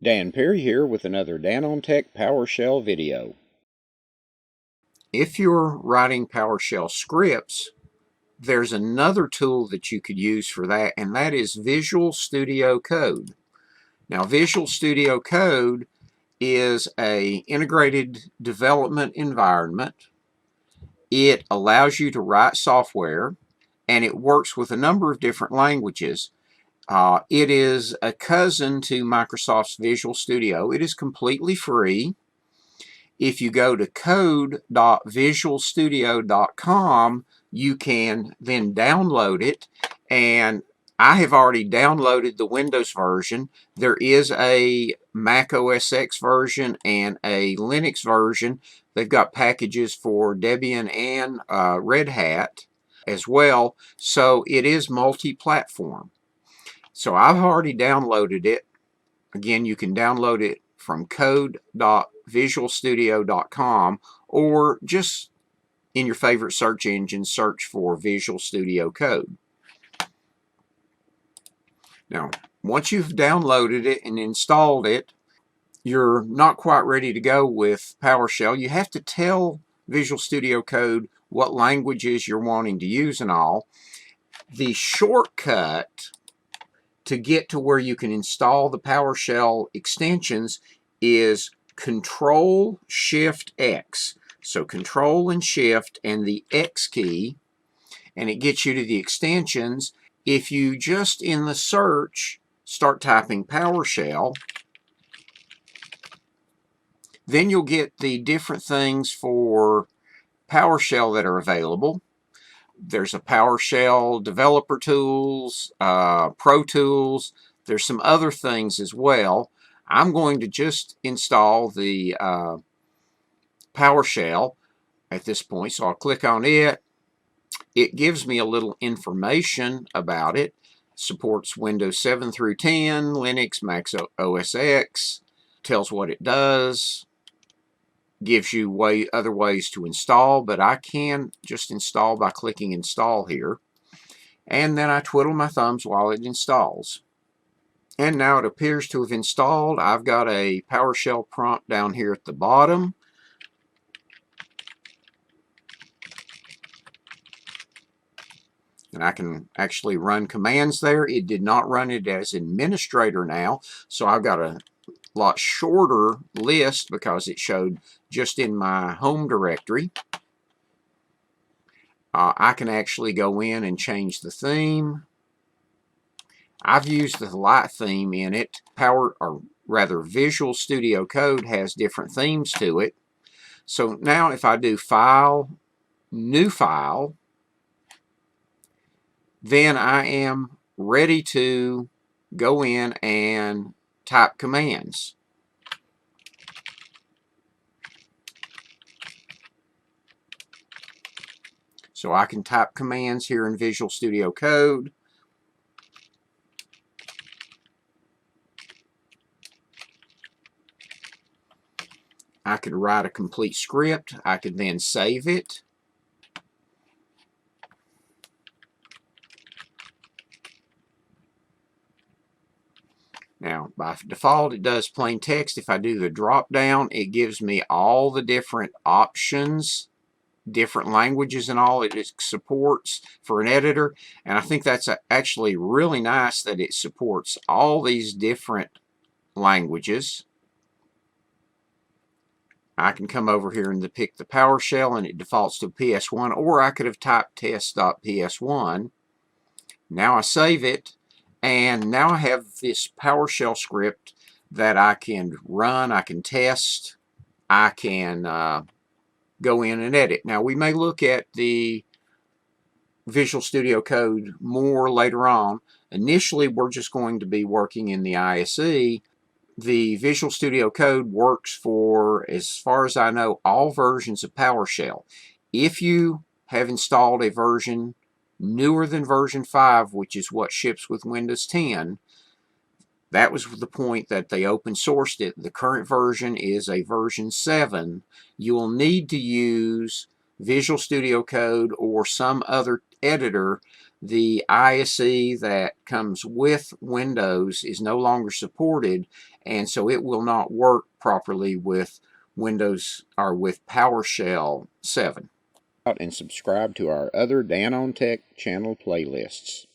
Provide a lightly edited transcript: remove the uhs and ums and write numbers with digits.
Dan Perry here with another Dan on Tech PowerShell video. If you're writing PowerShell scripts, there's another tool that you could use for that, and that is Visual Studio Code. Now, Visual Studio Code is an integrated development environment. It allows you to write software, and it works with a number of different languages. It is a cousin to Microsoft's Visual Studio. It is completely free. If you go to code.visualstudio.com, you can then download it, and I have already downloaded the Windows version. There is a Mac OS X version and a Linux version. They've got packages for Debian and Red Hat as well, so it is multi-platform. So I've already downloaded it. Again, you can download it from code.visualstudio.com, or just in your favorite search engine, search for Visual Studio Code. Now, once you've downloaded it and installed it, you're not quite ready to go with PowerShell. You have to tell Visual Studio Code what languages you're wanting to use and all. The shortcut to get to where you can install the PowerShell extensions is Control-Shift-X. So Control and Shift and the X key, and it gets you to the extensions. If you just in the search start typing PowerShell, then you'll get the different things for PowerShell that are available. There's a PowerShell Developer Tools, Pro Tools. There's some other things as well. I'm going to just install the PowerShell at this point, so I'll click on it. It gives me a little information about it. Supports Windows 7 through 10, Linux, Mac OS X, tells what it does, gives you other ways to install, but I can just install by clicking install here, and then I twiddle my thumbs while it installs. And now it appears to have installed. I've got a PowerShell prompt down here at the bottom. And I can actually run commands there. It did not run it as administrator now, so I've got a lot shorter list because it showed just in my home directory. I can actually go in and change the theme. I've used the light theme in it. Visual Studio Code has different themes to it. So now if I do File, New File, then I am ready to go in and type commands. So I can type commands here in Visual Studio Code. I could write a complete script. I could then save it. Now, by default, it does plain text. If I do the drop down, it gives me all the different options, different languages and all it supports for an editor. And I think that's actually really nice that it supports all these different languages. I can come over here and pick the PowerShell, and it defaults to PS1, or I could have typed test.ps1. Now I save it. And now I have this PowerShell script that I can run, I can test, I can go in and edit. Now we may look at the Visual Studio Code more later on. Initially we're just going to be working in the ISE. The Visual Studio Code works for, as far as I know, all versions of PowerShell. If you have installed a version newer than version 5, which is what ships with Windows 10, that was the point that they open sourced it. The current version is a version 7. You will need to use Visual Studio Code or some other editor the ISE that comes with Windows is no longer supported, and so it will not work properly with Windows or with PowerShell 7. And subscribe to our other Dan on Tech channel playlists.